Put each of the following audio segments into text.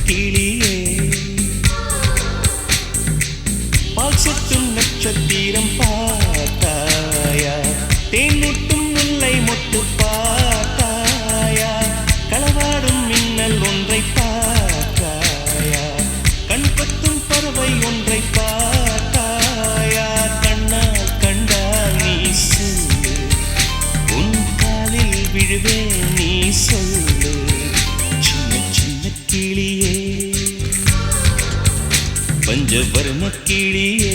கிளியே பால் சொட்டும் நட்சத்திரம் பார்த்தாயா தேன்முட்டும் முல்லை மொட்டு பார்த்தாயா களவாடும் மின்னல் ஒன்றை பார்த்தாயா கண் கொத்தும் பறவை ஒன்றை பார்த்தாயா கண்ணால் கண்டால் நீ சொல்லு உன் காலில் விழுவேன் நீ சொல்லு சின்ன சின்ன கிளியே பஞ்சவர்ண கிளியே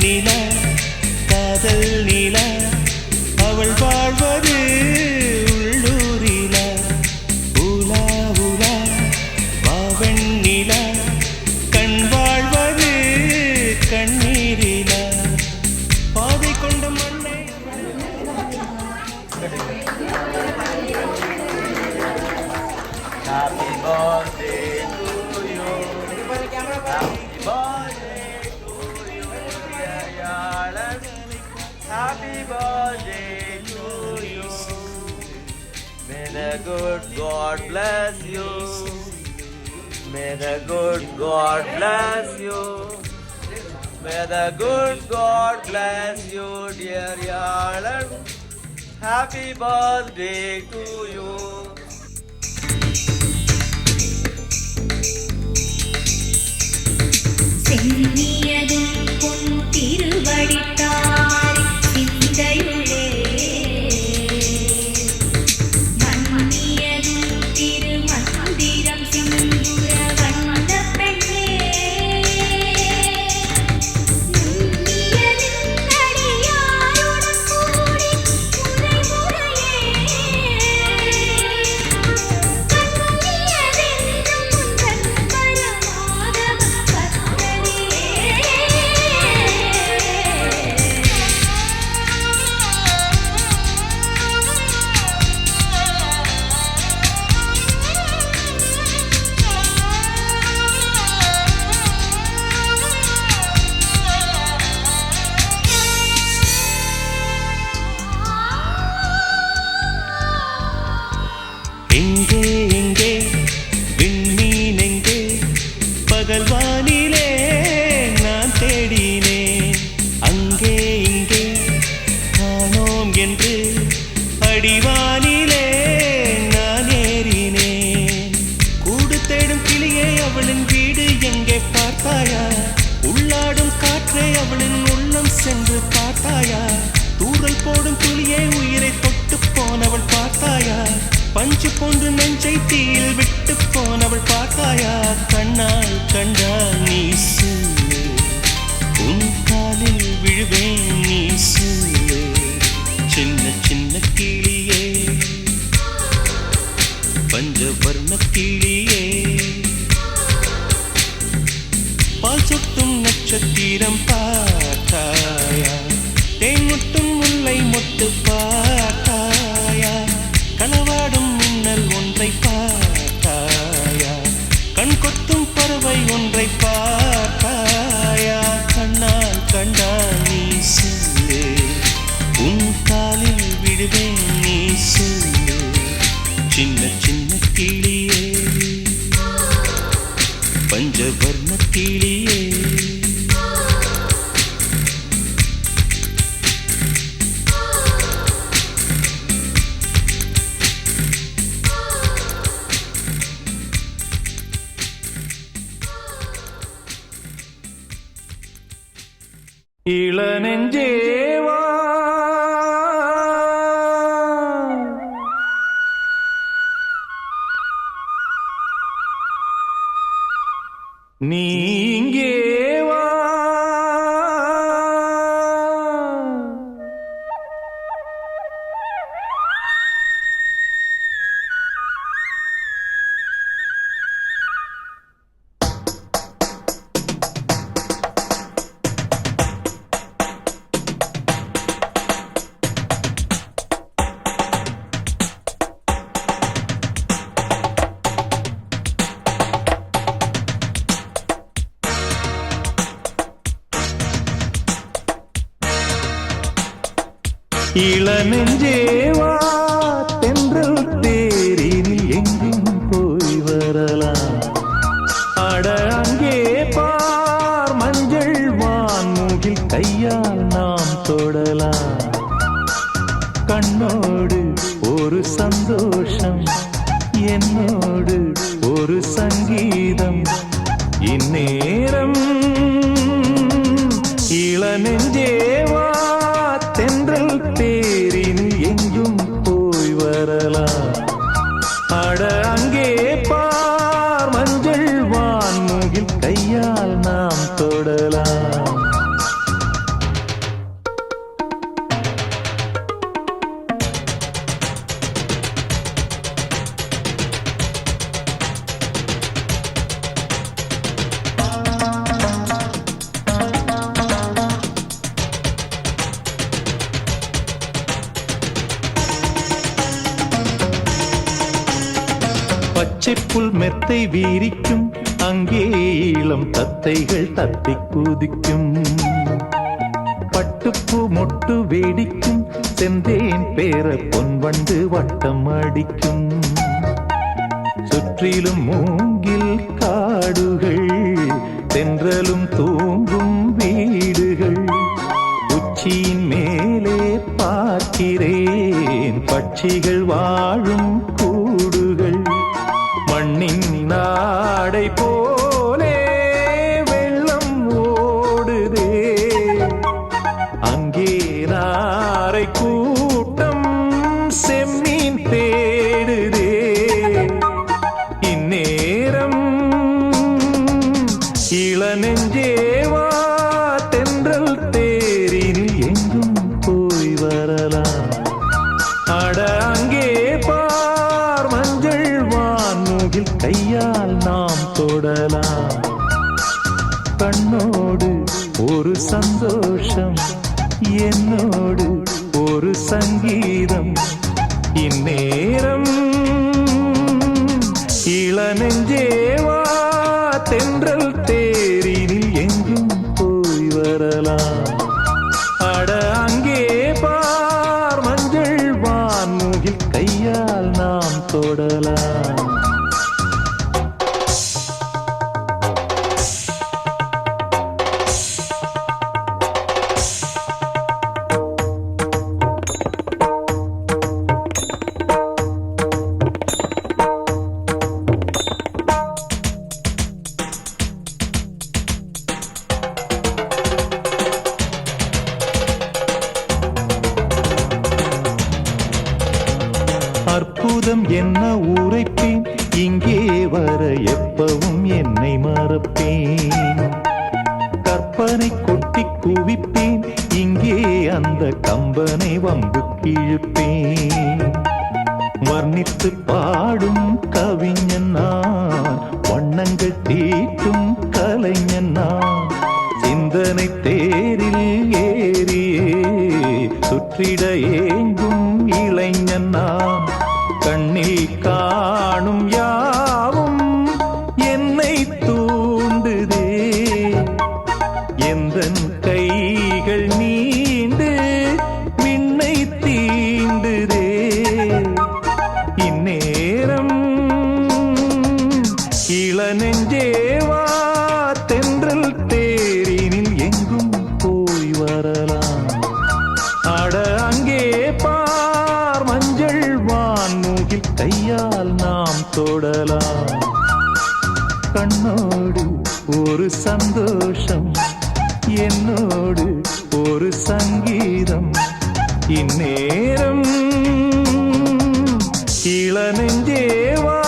நிலா காதல் நிலா அவள் வாழ்வது உள்ளூரிலா உலா உலா பாவன் நிலா கண் வாழ்வது கண்ணீரிலா பாதை கொண்ட மண்ணை Happy birthday to you. Happy birthday. Happy birthday to you. May the good God bless you. May the good God bless you. May the good God bless you, dear Yalan. Happy birthday to you. சென்னியதும் பொன் திருவடித்தாய் சிந்தையுளே மன்னியதும் திருமந்திரம் சிந்துர வந்த பெண்ணே நுண்ணியதும் அடியாருடன் கூடி முறை முறையே கண்ணியதென்றும் உந்தன் பரமாதவ எங்கே எங்கே விண்மீன் எங்கே பகல் வானிலே நான் தேடினேன் அங்கே இங்கே காணோம் என்று அடிவானிலே நான் ஏறினேன் கூடு தேடும் கிளியே அவளின் வீடு எங்கே பார்த்தாயா உள்ளாடும் காற்றே அவளின் உள்ளம் சென்று பார்த்தாயா தூறல் போடும் துளியே உயிரை தொட்டு போனவள் பார்த்தாயா பஞ்சு போன்று நெஞ்சை தீயில் விட்டு போனவள் பார்த்தாயா கண்ணால் கண்டால் நீ சொல்லு உன் காலில் விழுவேன் நீ சொல்லு சின்ன சின்ன கிளியே பஞ்சவர்ண கிளியே பால் சொட்டும் நட்சத்திரம் பார்த்தாயா தேன்முட்டும் முல்லை மொட்டு பார்த்தாயா களவாடும் மின்னல் ஒன்றை பார்த்தாயா கண் கொத்தும் பறவை ஒன்றை பார்த்தாயா கண்ணால் கண்டால் நீ சொல்லு உன் காலில் விடுவேன் நீ சொல்லு சின்ன சின்ன கிளியே பஞ்சவர்ண கிளியே இளநெஞ்சேவா நீ இங்கே வா இளநெஞ்சேவா தென்றல் தேரினில் எங்கும் போய் வரலாம். அட அங்கே பார் மஞ்சள் வான்மூகில் கையால் நாம் தொடலாம். கண்ணோடு ஒரு சந்தோஷம், என்னோடு ஒரு சங்கீதம். இந்நேரம் இளநெஞ்சேவா தென்றல் தேரினில் எங்கும் போய் வரலாம். அட அங்கே பார் மஞ்சள் வான்மூகில் கையால் நாம் தொடலாம். பச்சைப்புல் மெத்தை வீரிக்கும், அங்கே இளம் தத்தைகள் தத்தி குதிக்கும். பட்டுப்பூ மொட்டு வேடிக்கும், செந்தேன் பேர பொன்வண்டு வட்டம் அடிக்கும். சுற்றிலும் மூங்கில் காடுகள், தென்றலும் தூங்கும் வீடுகள். உச்சியின் மேலே பார்க்கிறேன் பட்சிகள் வாழும் கூடுகள். மண்ணின் நாடை போலே வெள்ளம் ஓடுதே, அங்கே நாரை கூட்டம் செம்மீன் தேடுதே. இந்நேரம் இளநெஞ்சேவா தென்றல் தேரினில் எங்கும் போய் வரலாம். அட அங்கே பார் மஞ்சள் வான்மூகில் கையால் நாம் தொடலாம். கண்ணோடு ஒரு சந்தோஷம், என்னோடு ஒரு சங்கீதம். இந்நேரம் இளநெஞ்சேவா தென்றல் தேரினில் எங்கும் போய் வரலாம். அட அங்கே பார் மஞ்சள் வான்மூகில் கையால் நாம் தொடலாம். அற்புதம் என்ன உரைப்பேன், இங்கே வர எப்பவும் என்னை மறப்பேன். கற்பனை கொட்டி குவிப்பேன், இங்கே அந்த கம்பனை வம்பு கிழிப்பேன். வர்ணித்து பாடும் கவிஞன் நான், வண்ணங்கள் தீட்டும் கலைஞன் நான். சிந்தனை தேரில் ஏறியே சுற்றிட ஏங்கும் இளைஞன் நான். கண்ணில் காணும் யாவும் என்னை தூண்டுதே, எந்தன் கைகள் நீண்டு விண்ணை தீண்டுதே. இந்நேரம் இளநெஞ்சேவா தென்றல் தேரினில் எங்கும் போய் வரலாம். அட அங்கே பார் மஞ்சள் வான்மூகில் கையால் நாம் தொடலாம். கண்ணோடு ஒரு சந்தோஷம், என்னோடு ஒரு சங்கீதம். இந்நேரம் இளநெஞ்சேவா